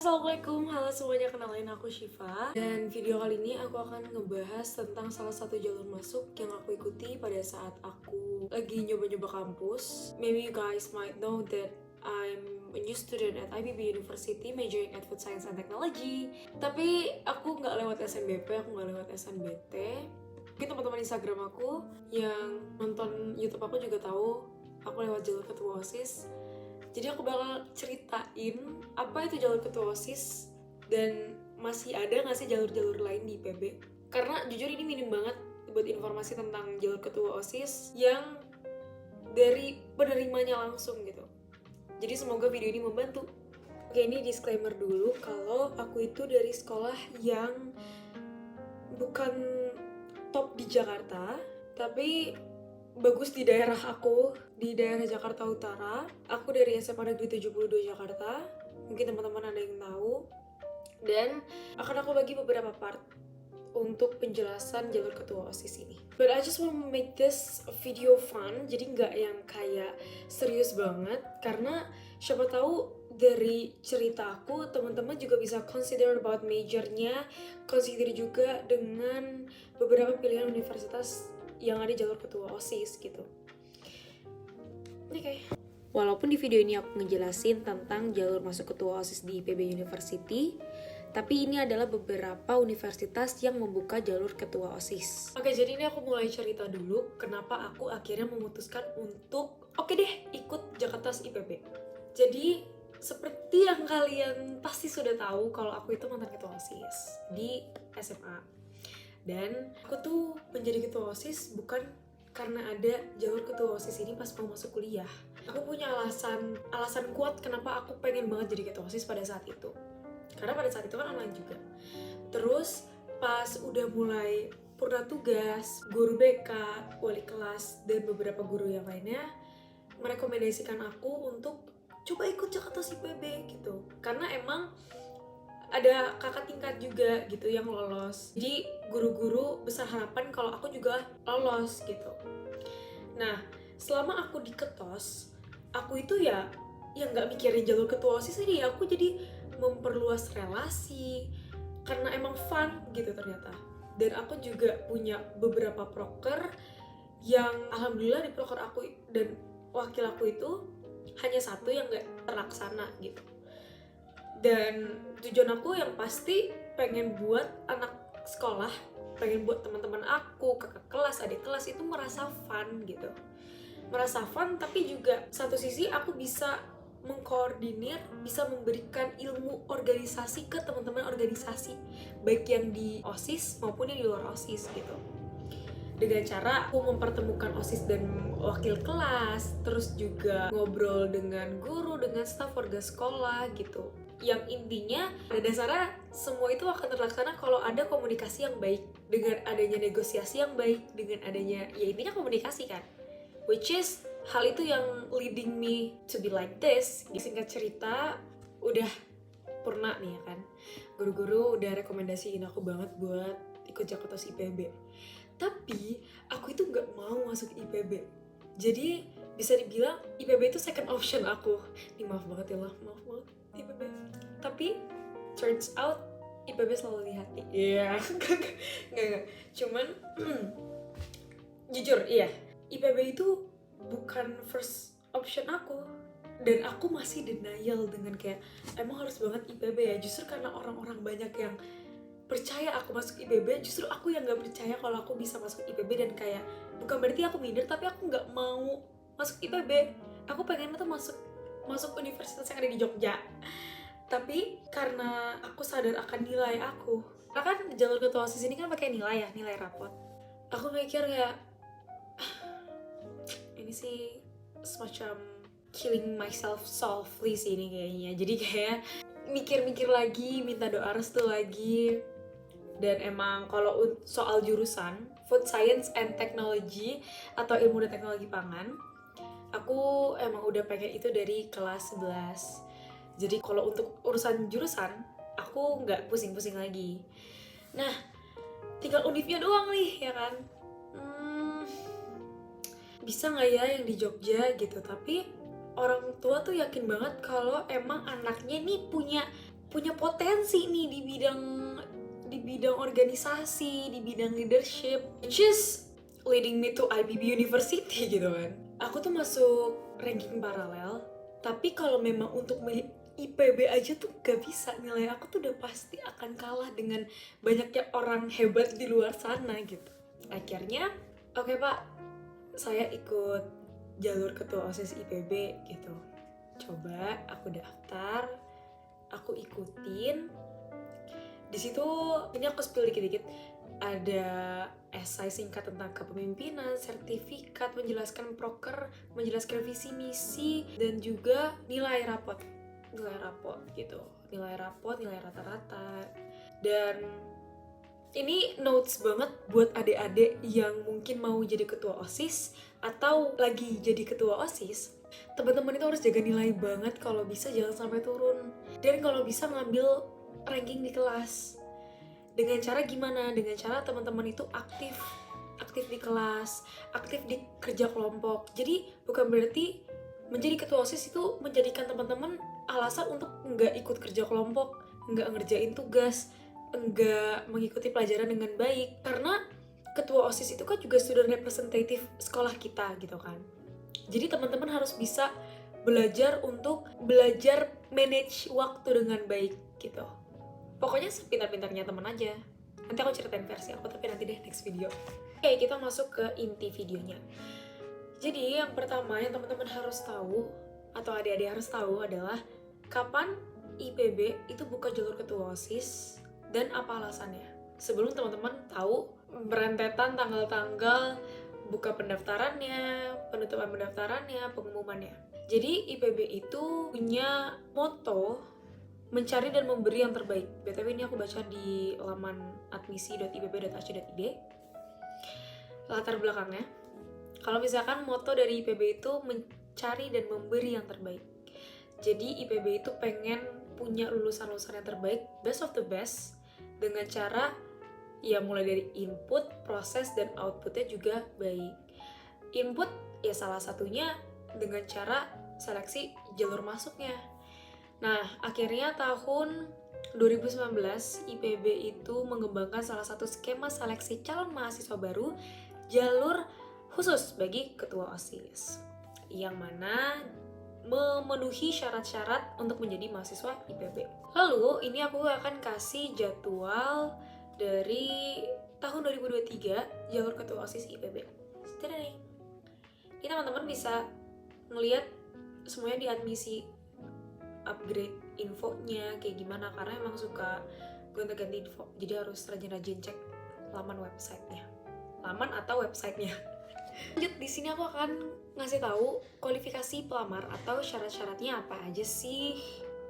Assalamualaikum, halo semuanya, kenalin aku Syifa. Dan video kali ini aku akan ngebahas tentang salah satu jalur masuk yang aku ikuti pada saat aku lagi nyoba-nyoba kampus. Maybe you guys might know that I'm a new student at IPB University majoring at Food Science and Technology. Tapi aku nggak lewat SNBP, aku nggak lewat SNBT. Mungkin teman-teman Instagram aku yang nonton YouTube aku juga tahu aku lewat jalur ketua OSIS. Jadi aku bakal ceritain apa itu jalur ketua OSIS dan masih ada nggak sih jalur-jalur lain di IPB. Karena jujur ini minim banget buat informasi tentang jalur ketua OSIS yang dari penerimanya langsung gitu. Jadi semoga video ini membantu. Oke, ini disclaimer dulu kalau aku itu dari sekolah yang bukan top di Jakarta, tapi bagus di daerah aku, di daerah Jakarta Utara. Aku dari SMA Negeri 72 Jakarta, mungkin teman-teman ada yang tahu. Dan akan aku bagi beberapa part untuk penjelasan jalur ketua OSIS ini. But I just want to make this video fun, jadi nggak yang kayak serius banget, karena siapa tahu dari cerita aku, teman-teman juga bisa consider about majornya, consider juga dengan beberapa pilihan universitas yang ada jalur ketua OSIS gitu. Oke. Walaupun di video ini aku ngejelasin tentang jalur masuk ketua OSIS di IPB University, tapi ini adalah beberapa universitas yang membuka jalur ketua OSIS. Oke, jadi ini aku mulai cerita dulu kenapa aku akhirnya memutuskan untuk oke deh ikut Jakartas IPB. Jadi seperti yang kalian pasti sudah tahu kalau aku itu mantan ketua OSIS di SMA. Dan aku tuh menjadi ketua OSIS bukan karena ada jalur ketua OSIS ini pas mau masuk kuliah. Aku punya alasan kuat kenapa aku pengen banget jadi ketua OSIS pada saat itu. Karena pada saat itu kan online juga. Terus pas udah mulai purna tugas, guru BK, wali kelas, dan beberapa guru yang lainnya merekomendasikan aku untuk coba ikut Jakarta IPB gitu. Karena emang ada kakak tingkat juga gitu yang lolos. Jadi guru-guru besar harapan kalau aku juga lolos gitu. Nah, selama aku di Ketos, aku itu ya nggak mikirin jalur ketua OSIS ini, aku jadi memperluas relasi karena emang fun gitu ternyata. Dan aku juga punya beberapa proker yang alhamdulillah di proker aku dan wakil aku itu hanya satu yang nggak terlaksana gitu. Dan tujuan aku yang pasti pengen buat anak sekolah, pengen buat teman-teman aku, kakak kelas, adik kelas itu merasa fun gitu. Merasa fun, tapi juga satu sisi aku bisa mengkoordinir, bisa memberikan ilmu organisasi ke teman-teman organisasi, baik yang di OSIS maupun yang di luar OSIS gitu. Dengan cara aku mempertemukan OSIS dan wakil kelas, terus juga ngobrol dengan guru, dengan staf warga sekolah gitu. Yang intinya pada dasarnya semua itu akan terlaksana kalau ada komunikasi yang baik, dengan adanya negosiasi yang baik, dengan adanya ya intinya komunikasi kan, which is hal itu yang leading me to be like this. Singkat cerita, udah purna nih ya kan, guru-guru udah rekomendasiin aku banget buat ikut Jakarta IPB, tapi aku itu nggak mau masuk IPB. Jadi bisa dibilang IPB itu second option aku. Nih maaf banget ya lah, maaf banget IPB. Tapi turns out IPB selalu di hati. Iya, nggak. Cuman jujur iya, IPB itu bukan first option aku. Dan aku masih denial dengan kayak emang harus banget IPB ya. Justru karena orang-orang banyak yang percaya aku masuk IPB, justru aku yang gak percaya kalau aku bisa masuk IPB. Dan kayak bukan berarti aku minder, tapi aku gak mau masuk IPB. Aku pengen tuh masuk universitas yang ada di Jogja. Tapi karena aku sadar akan nilai aku, karena kan jalur ketua OSIS ini kan pakai nilai ya, nilai rapot. Aku mikir kayak ini sih semacam killing myself softly sih ini kayaknya. Jadi kayak mikir-mikir lagi, minta doa restu lagi. Dan emang kalau soal jurusan Food Science and Technology atau Ilmu dan Teknologi Pangan, aku emang udah pengen itu dari kelas 11. Jadi kalau untuk urusan jurusan, aku nggak pusing-pusing lagi. Nah, tinggal univnya doang nih, ya kan? Bisa nggak ya yang di Jogja gitu? Tapi orang tua tuh yakin banget kalau emang anaknya nih punya punya potensi nih di bidang organisasi, di bidang leadership, which is leading me to IPB University gitu kan. Aku tuh masuk ranking paralel, tapi kalau memang untuk IPB aja tuh gak bisa, nilai aku tuh udah pasti akan kalah dengan banyaknya orang hebat di luar sana gitu. Akhirnya, oke Pak, saya ikut jalur ketua OSIS IPB gitu. Coba aku daftar, aku ikutin. Di situ ini aku spill dikit-dikit. Ada esai singkat tentang kepemimpinan, sertifikat, menjelaskan proker, menjelaskan visi misi, dan juga nilai rapot gitu, nilai rata-rata. Dan ini notes banget buat adik-adik yang mungkin mau jadi ketua OSIS atau lagi jadi ketua OSIS. Teman-teman itu harus jaga nilai banget, kalau bisa jangan sampai turun. Dan kalau bisa ngambil ranking di kelas. Dengan cara gimana? Dengan cara teman-teman itu aktif di kelas, aktif di kerja kelompok. Jadi bukan berarti menjadi ketua OSIS itu menjadikan teman-teman alasan untuk nggak ikut kerja kelompok, nggak ngerjain tugas, nggak mengikuti pelajaran dengan baik. Karena ketua OSIS itu kan juga student representative sekolah kita gitu kan. Jadi teman-teman harus bisa belajar manage waktu dengan baik gitu. Pokoknya sepintar-pintarnya teman aja. Nanti aku ceritain versi aku, tapi nanti deh next video. Oke, kita masuk ke inti videonya. Jadi yang pertama yang teman-teman harus tahu, atau adik-adik harus tahu adalah kapan IPB itu buka jalur ketua OSIS dan apa alasannya. Sebelum teman-teman tahu berentetan tanggal-tanggal buka pendaftarannya, penutupan pendaftarannya, pengumumannya. Jadi IPB itu punya moto mencari dan memberi yang terbaik. BTW ini aku baca di laman admisi.ipb.ac.id. Latar belakangnya, kalau misalkan moto dari IPB itu mencari dan memberi yang terbaik. Jadi IPB itu pengen punya lulusan-lulusan yang terbaik, best of the best, dengan cara ya mulai dari input, proses, dan outputnya juga baik. Input ya salah satunya dengan cara seleksi jalur masuknya. Nah, akhirnya tahun 2019 IPB itu mengembangkan salah satu skema seleksi calon mahasiswa baru, jalur khusus bagi ketua OSIS, yang mana memenuhi syarat-syarat untuk menjadi mahasiswa IPB. Lalu, ini aku akan kasih jadwal dari tahun 2023 jalur ketua OSIS IPB. Ini teman-teman bisa ngeliat semuanya di admisi, upgrade infonya kayak gimana, karena emang suka gonta-ganti info, jadi harus rajin-rajin cek laman atau websitenya. Lanjut, di sini aku akan ngasih tahu kualifikasi pelamar atau syarat-syaratnya apa aja sih.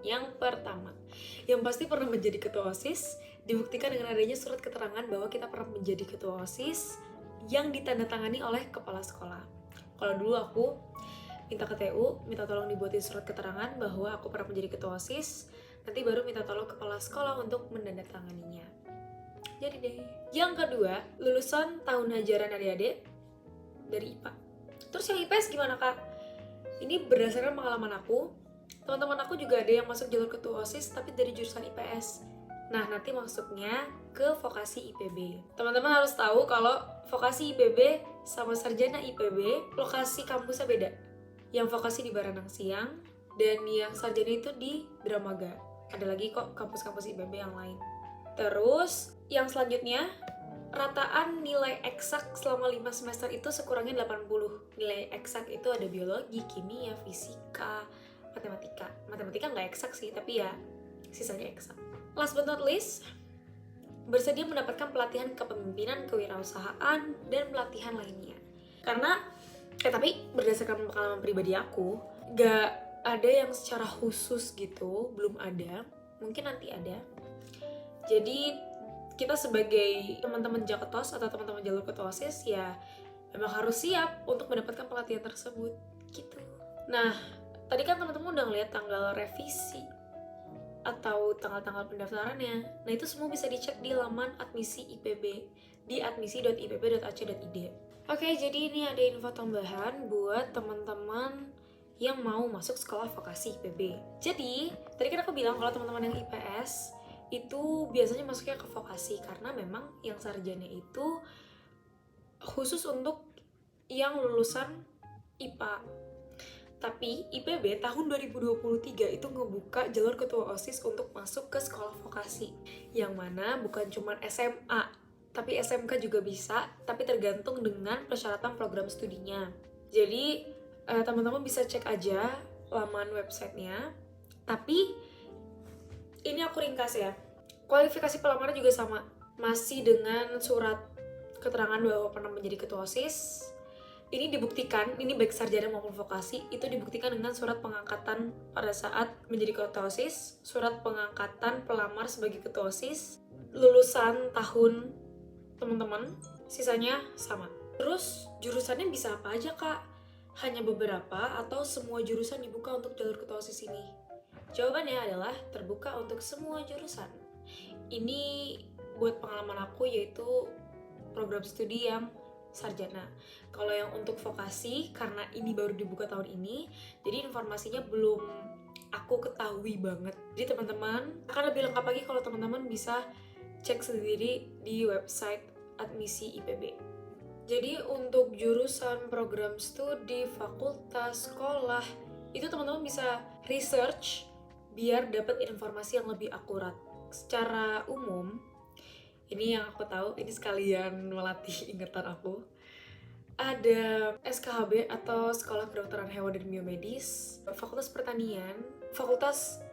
Yang pertama, yang pasti pernah menjadi ketua OSIS, dibuktikan dengan adanya surat keterangan bahwa kita pernah menjadi ketua OSIS yang ditandatangani oleh kepala sekolah. Kalau dulu aku minta ke TU, minta tolong dibuatin surat keterangan bahwa aku pernah menjadi ketua OSIS, nanti baru minta tolong kepala sekolah untuk menandatanganinya. Jadi deh. Yang kedua, lulusan tahun ajaran adik-adik dari IPA. Terus yang IPS gimana kak? Ini berdasarkan pengalaman aku, teman-teman aku juga ada yang masuk jalur ketua OSIS tapi dari jurusan IPS. Nah, nanti masuknya ke vokasi IPB. Teman-teman harus tahu kalau vokasi IPB sama sarjana IPB, lokasi kampusnya beda. Yang vokasi di Baranang Siang, dan yang sarjana itu di Dramaga. Ada lagi kok kampus-kampus IPB yang lain. Terus, yang selanjutnya, rataan nilai eksak selama 5 semester itu sekurangnya 80. Nilai eksak itu ada biologi, kimia, fisika, matematika. Matematika nggak eksak sih, tapi ya sisanya eksak. Last but not least, bersedia mendapatkan pelatihan kepemimpinan, kewirausahaan, dan pelatihan lainnya. Karena tapi berdasarkan pengalaman pribadi aku, gak ada yang secara khusus gitu, belum ada. Mungkin nanti ada. Jadi kita sebagai teman-teman Jaketos atau teman-teman jalur ketua OSIS ya memang harus siap untuk mendapatkan pelatihan tersebut gitu. Nah, tadi kan teman-teman udah ngeliat tanggal revisi atau tanggal-tanggal pendaftarannya. Nah, itu semua bisa dicek di laman admisi IPB di admisi.ipb.ac.id. Oke, jadi ini ada info tambahan buat teman-teman yang mau masuk sekolah vokasi IPB. Jadi, tadi kan aku bilang kalau teman-teman yang IPS itu biasanya masuknya ke vokasi karena memang yang sarjana itu khusus untuk yang lulusan IPA. Tapi IPB tahun 2023 itu ngebuka jalur ketua OSIS untuk masuk ke sekolah vokasi. Yang mana bukan cuma SMA, tapi SMK juga bisa, tapi tergantung dengan persyaratan program studinya. Jadi teman-teman bisa cek aja laman websitenya. Tapi ini aku ringkas ya. Kualifikasi pelamaran juga sama, masih dengan surat keterangan bahwa pernah menjadi ketua OSIS. Ini dibuktikan, ini baik sarjana maupun vokasi, itu dibuktikan dengan surat pengangkatan pada saat menjadi ketua OSIS, surat pengangkatan pelamar sebagai ketua OSIS, lulusan tahun teman-teman, sisanya sama. Terus jurusannya bisa apa aja kak? Hanya beberapa atau semua jurusan dibuka untuk jalur ketua OSIS ini? Jawabannya adalah terbuka untuk semua jurusan. Ini buat pengalaman aku yaitu program studi yang sarjana. Kalau yang untuk vokasi, karena ini baru dibuka tahun ini, jadi informasinya belum aku ketahui banget. Jadi teman-teman akan lebih lengkap lagi kalau teman-teman bisa cek sendiri di website admisi IPB. Jadi untuk jurusan program studi, fakultas, sekolah, itu teman-teman bisa research biar dapat informasi yang lebih akurat. Secara umum, ini yang aku tahu, ini sekalian melatih ingatan aku. Ada SKHB atau Sekolah Kedokteran Hewan dan Biomedis, Fakultas Pertanian, Fakultas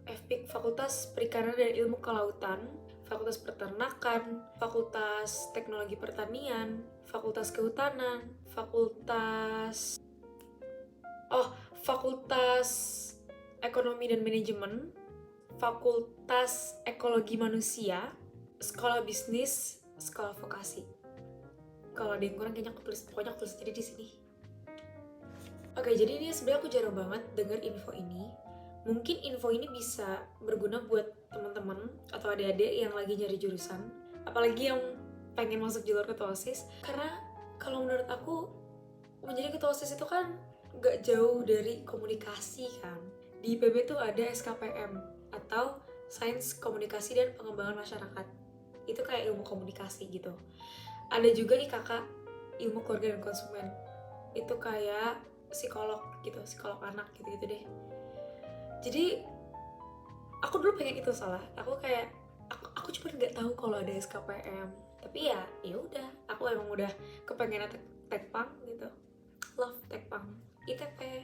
FPIK, Fakultas Perikanan dan Ilmu Kelautan, Fakultas Peternakan, Fakultas Teknologi Pertanian, Fakultas Kehutanan, Fakultas Ekonomi dan Manajemen, Fakultas Ekologi Manusia, Sekolah Bisnis, Sekolah Vokasi. Kalau ada yang kurang kayaknya pokoknya aku tulis jadi di sini. Oke, jadi ini sebenarnya aku jarang banget dengar info ini. Mungkin info ini bisa berguna buat teman-teman atau adik-adik yang lagi nyari jurusan, apalagi yang pengen masuk jalur ketua OSIS. Karena kalau menurut aku menjadi ketua OSIS itu kan gak jauh dari komunikasi kan. Di IPB tuh ada SKPM atau Sains Komunikasi dan Pengembangan Masyarakat. Itu kayak ilmu komunikasi gitu. Ada juga IKK, Ilmu Keluarga dan Konsumen. Itu kayak psikolog gitu, psikolog anak gitu-gitu deh. Jadi aku dulu pengen itu salah. Aku aku cuma nggak tahu kalau ada SKPM. Tapi ya udah, aku emang udah kepengen tekpang gitu. Love tekpang. ITP.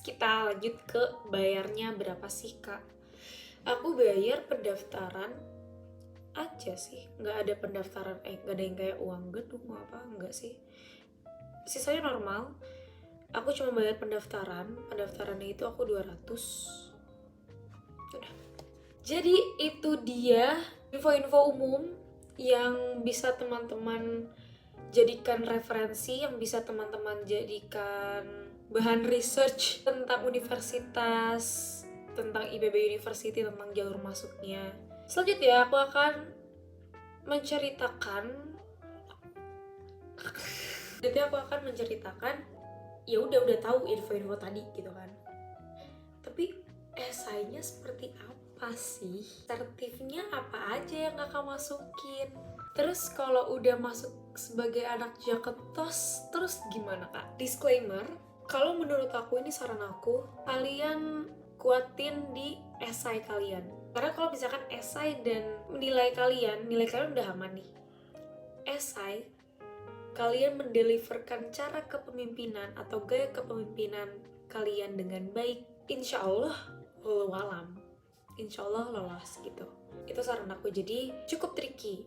Kita lanjut ke bayarnya berapa sih kak? Aku bayar pendaftaran aja sih, nggak ada pendaftaran, nggak ada yang kayak uang gedung apa, enggak sih. Sisanya normal. Aku cuma bayar pendaftarannya itu aku 200. Udah. Jadi itu dia info-info umum yang bisa teman-teman jadikan referensi, yang bisa teman-teman jadikan bahan research tentang universitas, tentang IPB University, tentang jalur masuknya. Selanjutnya aku akan menceritakan ya udah tahu info-info tadi gitu kan. Tapi esainya seperti apa sih? Sertifnya apa aja yang kakak masukin? Terus kalau udah masuk sebagai anak Jaketos, terus gimana kak? Disclaimer, kalau menurut aku ini saran aku, kalian kuatin di esai kalian. Karena kalau misalkan esai dan nilai kalian udah aman nih. Esai, kalian mendeliverkan cara kepemimpinan atau gaya kepemimpinan kalian dengan baik, insya Allah lolos gitu. Itu saran aku, jadi cukup tricky.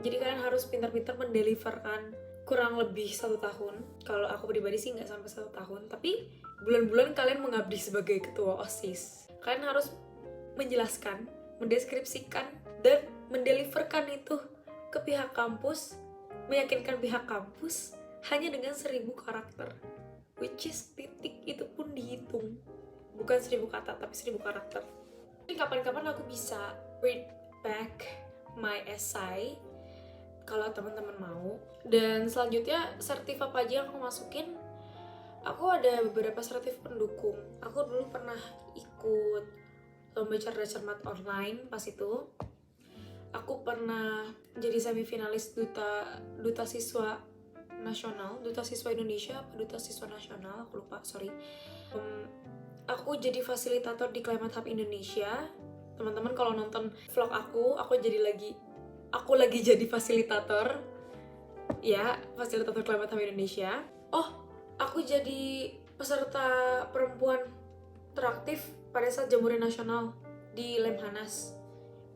Jadi kalian harus pintar-pintar mendeliverkan kurang lebih 1 tahun. Kalau aku pribadi sih nggak sampai 1 tahun, tapi bulan-bulan kalian mengabdi sebagai ketua OSIS. Kalian harus menjelaskan, mendeskripsikan, dan mendeliverkan itu ke pihak kampus, meyakinkan pihak kampus hanya dengan 1000 karakter, which is titik itu pun dihitung, bukan 1000 kata tapi 1000 karakter. Jadi kapan-kapan aku bisa read back my essay kalau teman-teman mau. Dan selanjutnya sertif apa aja yang aku masukin, Aku ada beberapa sertif pendukung. Aku dulu pernah ikut lomba cerdas cermat online pas itu. Aku pernah jadi semifinalis duta siswa nasional, duta siswa Indonesia, duta siswa nasional, aku lupa, sorry. Aku jadi fasilitator di Climate Hub Indonesia. Teman-teman kalau nonton vlog aku lagi jadi fasilitator. Ya, fasilitator Climate Hub Indonesia. Oh, aku jadi peserta perempuan teraktif pada saat Jamuran Nasional di Lemhanas.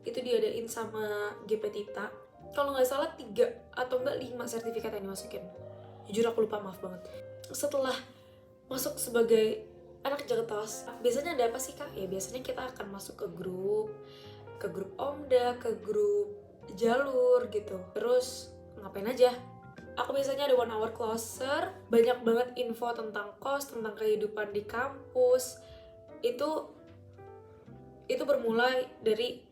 Itu diadain sama GP Tita. Kalau nggak salah 3 atau enggak 5 sertifikat yang dimasukin. Jujur aku lupa, maaf banget. Setelah masuk sebagai anak Jagatos, biasanya ada apa sih Kak? Ya biasanya kita akan masuk ke grup Omda, ke grup jalur gitu. Terus ngapain aja? Aku biasanya ada 1 hour closer, banyak banget info tentang kos, tentang kehidupan di kampus. Itu bermulai dari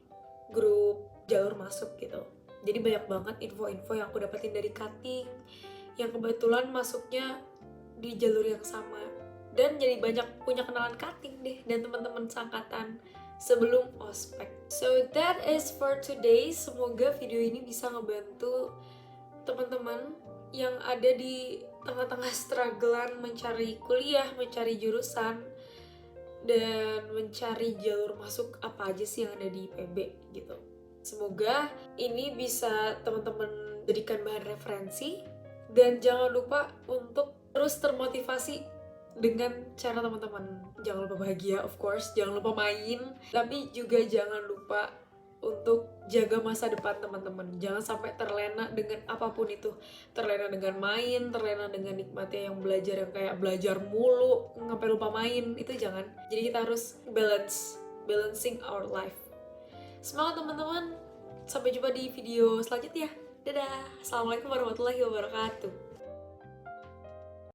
grup jalur masuk gitu. Jadi banyak banget info-info yang aku dapetin dari cutting, yang kebetulan masuknya di jalur yang sama. Dan jadi banyak punya kenalan cutting deh, dan teman-teman seangkatan sebelum ospek. So that is for today. Semoga video ini bisa ngebantu teman-teman yang ada di tengah-tengah strugglean mencari kuliah, mencari jurusan, dan mencari jalur masuk apa aja sih yang ada di IPB gitu. Semoga ini bisa teman-teman jadikan bahan referensi, dan jangan lupa untuk terus termotivasi dengan cara teman-teman. Jangan lupa bahagia, of course, jangan lupa main, tapi juga jangan lupa untuk jaga masa depan teman-teman. Jangan sampai terlena dengan apapun itu. Terlena dengan main, terlena dengan nikmatnya yang kayak belajar mulu, sampai lupa main, itu jangan. Jadi kita harus balancing our life. Semangat teman-teman. Sampai jumpa di video selanjutnya. Dadah. Assalamualaikum warahmatullahi wabarakatuh.